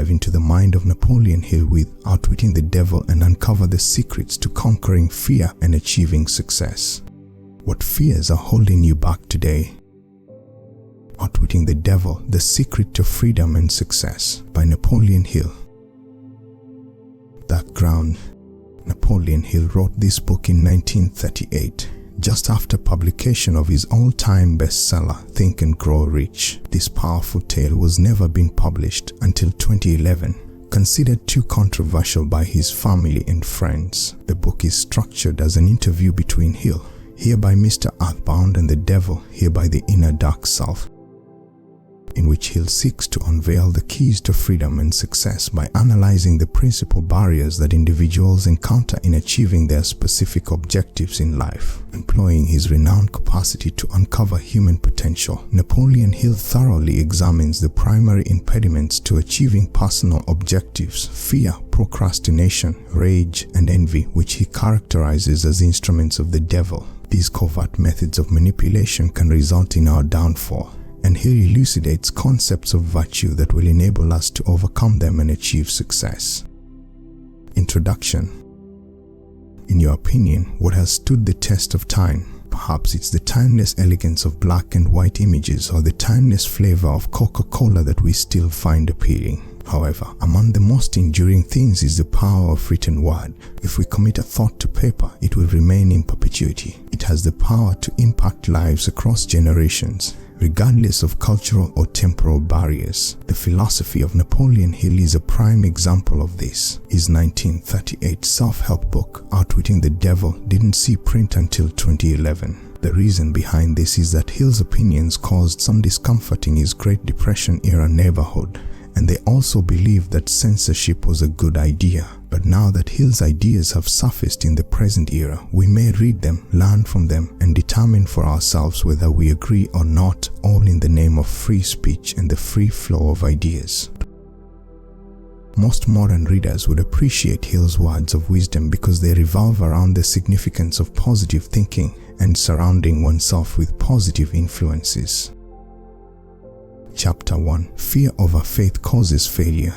dive into the mind of Napoleon Hill with Outwitting the Devil and uncover the secrets to conquering fear and achieving success. What fears are holding you back today? Outwitting the Devil, The Secret to Freedom and Success by Napoleon Hill. Background: Napoleon Hill wrote this book in 1938, just after publication of his all-time bestseller, Think and Grow Rich. This powerful tale was never been published until 2011, considered too controversial by his family and friends. The book is structured as an interview between Hill, here by Mr. Earthbound, and the Devil, here by the inner dark self, in which Hill seeks to unveil the keys to freedom and success by analyzing the principal barriers that individuals encounter in achieving their specific objectives in life. Employing his renowned capacity to uncover human potential, Napoleon Hill thoroughly examines the primary impediments to achieving personal objectives: fear, procrastination, rage, and envy, which he characterizes as instruments of the devil. These covert methods of manipulation can result in our downfall, and he elucidates concepts of virtue that will enable us to overcome them and achieve success. Introduction. In your opinion, what has stood the test of time? Perhaps it's the timeless elegance of black and white images, or the timeless flavor of Coca-Cola that we still find appealing. However, among the most enduring things is the power of written word. If we commit a thought to paper, it will remain in perpetuity. It has the power to impact lives across generations, regardless of cultural or temporal barriers. The philosophy of Napoleon Hill is a prime example of this. His 1938 self-help book, Outwitting the Devil, didn't see print until 2011. The reason behind this is that Hill's opinions caused some discomfort in his Great Depression-era neighborhood, and they also believed that censorship was a good idea. But now that Hill's ideas have surfaced in the present era, we may read them, learn from them, and determine for ourselves whether we agree or not, all in the name of free speech and the free flow of ideas. Most modern readers would appreciate Hill's words of wisdom because they revolve around the significance of positive thinking and surrounding oneself with positive influences. Chapter 1. Fear over faith causes failure.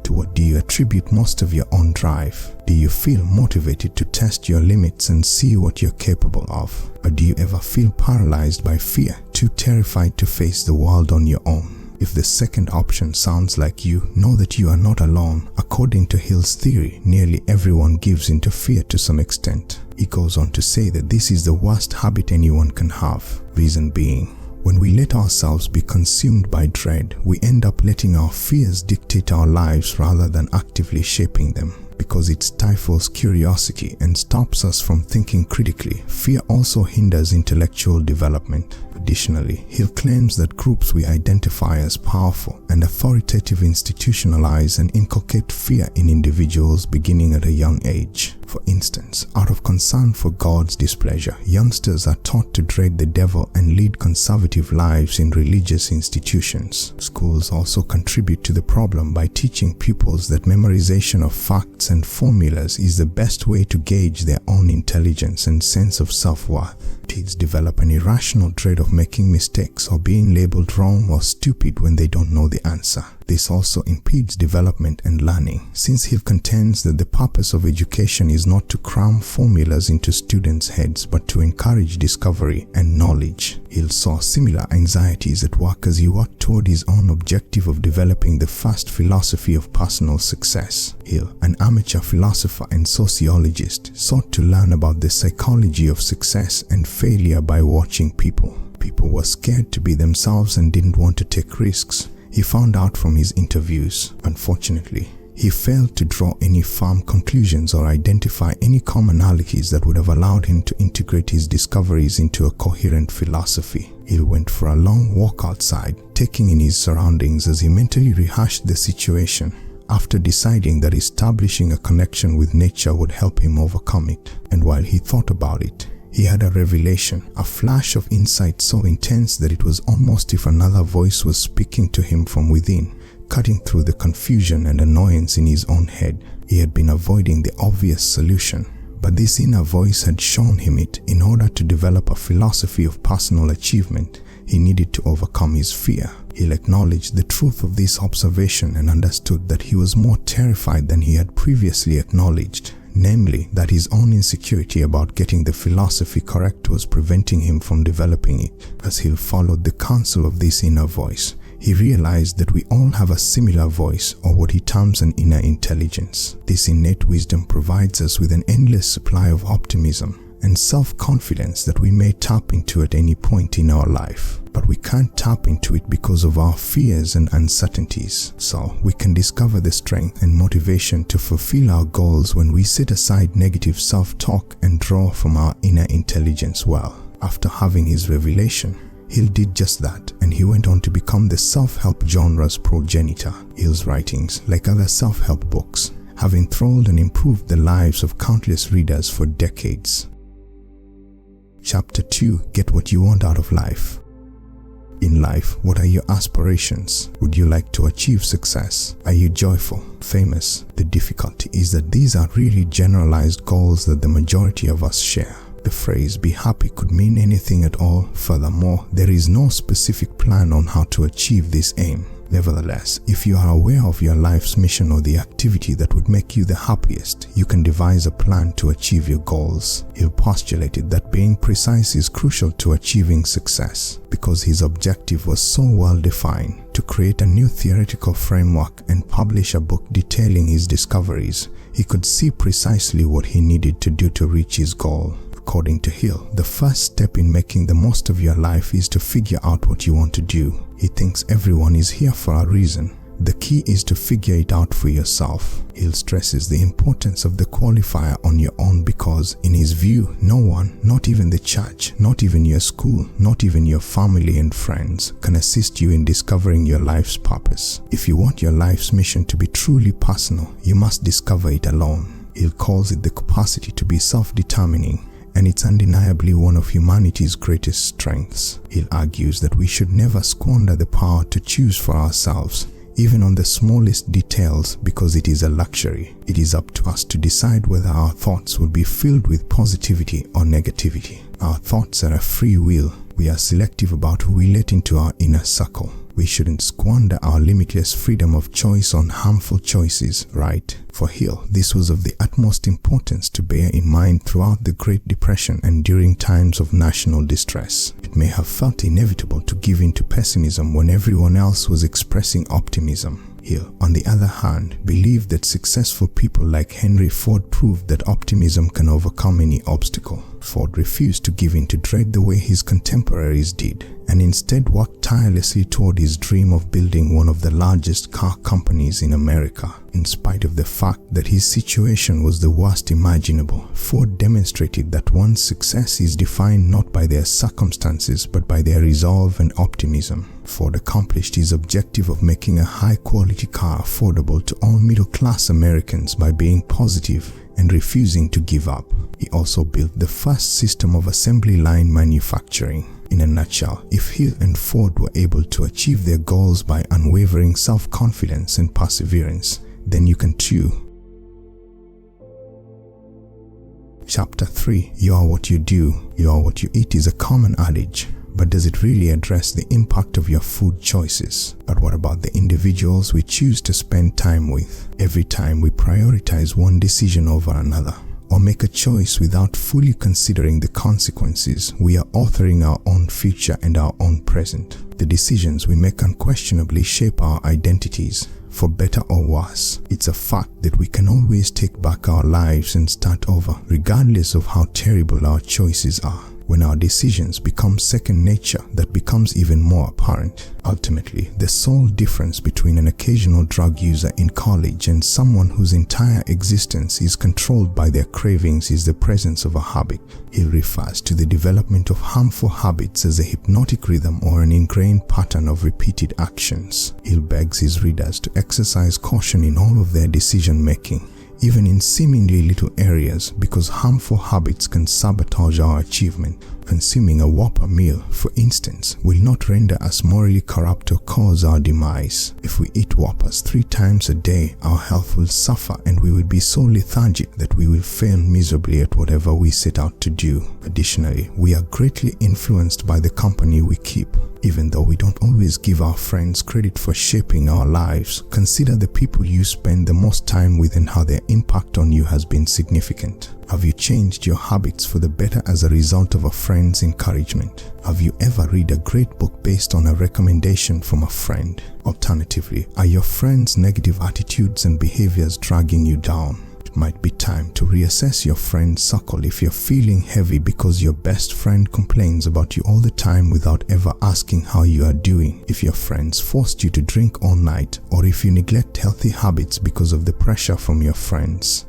To what do you attribute most of your own drive? Do you feel motivated to test your limits and see what you're capable of? Or do you ever feel paralyzed by fear, too terrified to face the world on your own? If the second option sounds like you, know that you are not alone. According to Hill's theory, nearly everyone gives into fear to some extent. He goes on to say that this is the worst habit anyone can have. Reason being, when we let ourselves be consumed by dread, we end up letting our fears dictate our lives rather than actively shaping them. Because it stifles curiosity and stops us from thinking critically, fear also hinders intellectual development. Additionally, Hill claims that groups we identify as powerful and authoritative institutionalize and inculcate fear in individuals beginning at a young age. For instance, out of concern for God's displeasure, youngsters are taught to dread the devil and lead conservative lives in religious institutions. Schools also contribute to the problem by teaching pupils that memorization of facts and formulas is the best way to gauge their own intelligence and sense of self-worth. Kids develop an irrational dread of making mistakes or being labeled wrong or stupid when they don't know the answer. This also impedes development and learning, since Hill contends that the purpose of education is not to cram formulas into students' heads but to encourage discovery and knowledge. Hill saw similar anxieties at work as he worked toward his own objective of developing the first philosophy of personal success. Hill, an amateur philosopher and sociologist, sought to learn about the psychology of success and failure by watching people. People were scared to be themselves and didn't want to take risks. He found out from his interviews. Unfortunately, he failed to draw any firm conclusions or identify any commonalities that would have allowed him to integrate his discoveries into a coherent philosophy. He went for a long walk outside, taking in his surroundings as he mentally rehashed the situation, after deciding that establishing a connection with nature would help him overcome it. And while he thought about it, he had a revelation, a flash of insight so intense that it was almost as if another voice was speaking to him from within, cutting through the confusion and annoyance in his own head. He had been avoiding the obvious solution, but this inner voice had shown him it. In order to develop a philosophy of personal achievement, he needed to overcome his fear. Hill acknowledged the truth of this observation and understood that he was more terrified than he had previously acknowledged, namely that his own insecurity about getting the philosophy correct was preventing him from developing it. As Hill followed the counsel of this inner voice, he realized that we all have a similar voice, or what he terms an inner intelligence. This innate wisdom provides us with an endless supply of optimism and self-confidence that we may tap into at any point in our life. But we can't tap into it because of our fears and uncertainties. So we can discover the strength and motivation to fulfill our goals when we set aside negative self-talk and draw from our inner intelligence well. After having his revelation, Hill did just that, and he went on to become the self-help genre's progenitor. Hill's writings, like other self-help books, have enthralled and improved the lives of countless readers for decades. Chapter 2. Get what you want out of life. In life, what are your aspirations? Would you like to achieve success? Are you joyful, famous? The difficulty is that these are really generalized goals that the majority of us share. The phrase "be happy" could mean anything at all. Furthermore, there is no specific plan on how to achieve this aim. Nevertheless, if you are aware of your life's mission or the activity that would make you the happiest, you can devise a plan to achieve your goals. Hill postulated that being precise is crucial to achieving success, because his objective was so well defined. To create a new theoretical framework and publish a book detailing his discoveries, he could see precisely what he needed to do to reach his goal. According to Hill, the first step in making the most of your life is to figure out what you want to do. He thinks everyone is here for a reason. The key is to figure it out for yourself. Hill stresses the importance of the qualifier on your own because, in his view, no one, not even the church, not even your school, not even your family and friends, can assist you in discovering your life's purpose. If you want your life's mission to be truly personal, you must discover it alone. Hill calls it the capacity to be self-determining, and it's undeniably one of humanity's greatest strengths. Hill argues that we should never squander the power to choose for ourselves, even on the smallest details, because it is a luxury. It is up to us to decide whether our thoughts will be filled with positivity or negativity. Our thoughts are a free will. We are selective about who we let into our inner circle. We shouldn't squander our limitless freedom of choice on harmful choices, right? For Hill, this was of the utmost importance to bear in mind throughout the Great Depression and during times of national distress. It may have felt inevitable to give in to pessimism when everyone else was expressing optimism. Hill, on the other hand, believed that successful people like Henry Ford proved that optimism can overcome any obstacle. Ford refused to give in to dread the way his contemporaries did, and instead worked tirelessly toward his dream of building one of the largest car companies in America. In spite of the fact that his situation was the worst imaginable, Ford demonstrated that one's success is defined not by their circumstances but by their resolve and optimism. Ford accomplished his objective of making a high-quality car affordable to all middle-class Americans by being positive and refusing to give up. He also built the first system of assembly line manufacturing. In a nutshell, if Hill and Ford were able to achieve their goals by unwavering self-confidence and perseverance, then you can too. Chapter 3. You are what you do. You are what you eat is a common adage, but does it really address the impact of your food choices? But what about the individuals we choose to spend time with? Every time we prioritize one decision over another, or make a choice without fully considering the consequences, we are authoring our own future and our own present. The decisions we make unquestionably shape our identities, for better or worse. It's a fact that we can always take back our lives and start over, regardless of how terrible our choices are. When our decisions become second nature, that becomes even more apparent. Ultimately, the sole difference between an occasional drug user in college and someone whose entire existence is controlled by their cravings is the presence of a habit. Hill refers to the development of harmful habits as a hypnotic rhythm or an ingrained pattern of repeated actions. Hill begs his readers to exercise caution in all of their decision-making, even in seemingly little areas, because harmful habits can sabotage our achievement. Consuming a Whopper meal, for instance, will not render us morally corrupt or cause our demise. If we eat Whoppers 3 times a day, our health will suffer and we will be so lethargic that we will fail miserably at whatever we set out to do. Additionally, we are greatly influenced by the company we keep. Even though we don't always give our friends credit for shaping our lives, consider the people you spend the most time with and how their impact on you has been significant. Have you changed your habits for the better as a result of a friend's encouragement? Have you ever read a great book based on a recommendation from a friend? Alternatively, are your friends' negative attitudes and behaviors dragging you down? Might be time to reassess your friend circle if you're feeling heavy because your best friend complains about you all the time without ever asking how you are doing, if your friends forced you to drink all night, or if you neglect healthy habits because of the pressure from your friends.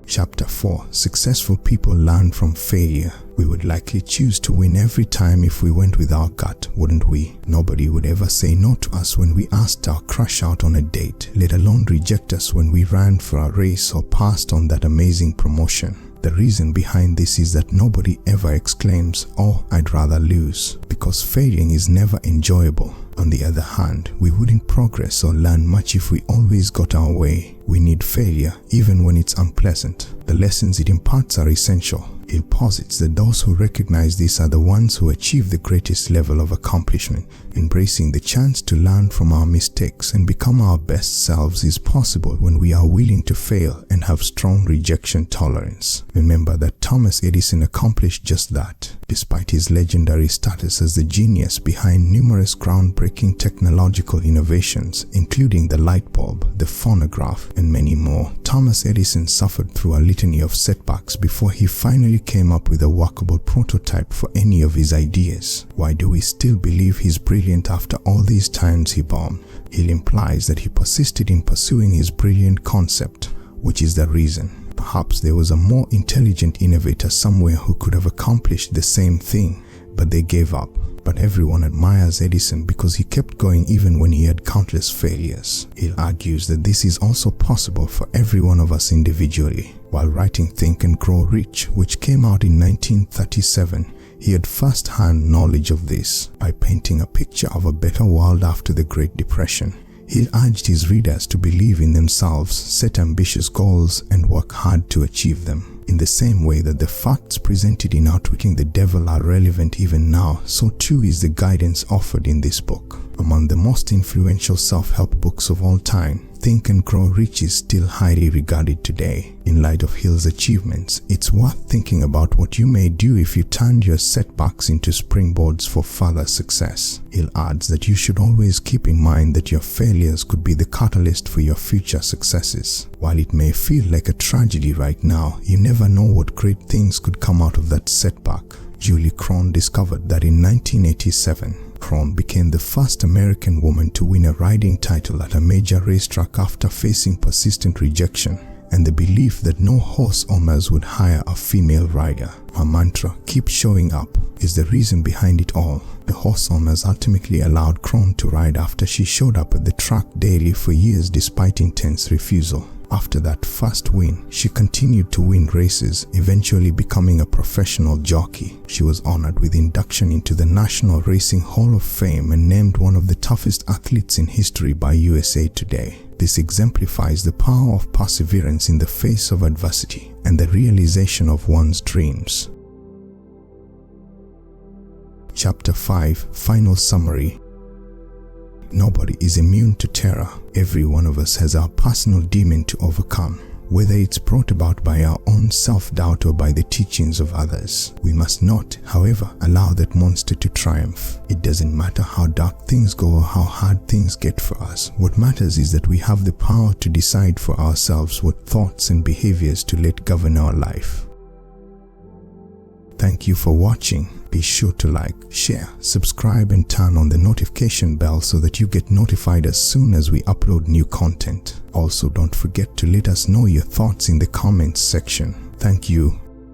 Chapter 4. Successful people learn from failure. We would likely choose to win every time if we went with our gut, wouldn't we? Nobody would ever say no to us when we asked our crush out on a date, let alone reject us when we ran for a race or passed on that amazing promotion. The reason behind this is that nobody ever exclaims, "Oh, I'd rather lose," because failing is never enjoyable. On the other hand, we wouldn't progress or learn much if we always got our way. We need failure, even when it's unpleasant. The lessons it imparts are essential. It posits that those who recognize this are the ones who achieve the greatest level of accomplishment. Embracing the chance to learn from our mistakes and become our best selves is possible when we are willing to fail and have strong rejection tolerance. Remember that Thomas Edison accomplished just that. Despite his legendary status as the genius behind numerous groundbreaking technological innovations, including the light bulb, the phonograph, and many more, Thomas Edison suffered through a litany of setbacks before he finally came up with a workable prototype for any of his ideas. Why do we still believe he's brilliant after all these times he bombed? Hill implies that he persisted in pursuing his brilliant concept, which is the reason. Perhaps there was a more intelligent innovator somewhere who could have accomplished the same thing, but they gave up. But everyone admires Edison because he kept going even when he had countless failures. Hill argues that this is also possible for every one of us individually. While writing Think and Grow Rich, which came out in 1937, he had first-hand knowledge of this. By painting a picture of a better world after the Great Depression, Hill urged his readers to believe in themselves, set ambitious goals, and work hard to achieve them. In the same way that the facts presented in Outwitting the Devil are relevant even now, so too is the guidance offered in this book. Among the most influential self-help books of all time, Think and Grow Rich is still highly regarded today. In light of Hill's achievements, it's worth thinking about what you may do if you turned your setbacks into springboards for further success. Hill adds that you should always keep in mind that your failures could be the catalyst for your future successes. While it may feel like a tragedy right now, you never know what great things could come out of that setback. Julie Krone discovered that in 1987, Krone became the first American woman to win a riding title at a major racetrack after facing persistent rejection and the belief that no horse owners would hire a female rider. Her mantra, "Keep showing up," is the reason behind it all. The horse owners ultimately allowed Krone to ride after she showed up at the track daily for years despite intense refusal. After that first win, she continued to win races, eventually becoming a professional jockey. She was honored with induction into the National Racing Hall of Fame and named one of the toughest athletes in history by USA Today. This exemplifies the power of perseverance in the face of adversity and the realization of one's dreams. Chapter 5. Final Summary. Nobody is immune to terror. Every one of us has our personal demon to overcome, whether it's brought about by our own self-doubt or by the teachings of others. We must not, however, allow that monster to triumph. It doesn't matter how dark things go or how hard things get for us. What matters is that we have the power to decide for ourselves what thoughts and behaviors to let govern our life. Thank you for watching. Be sure to like, share, subscribe, and turn on the notification bell so that you get notified as soon as we upload new content. Also, don't forget to let us know your thoughts in the comments section. Thank you.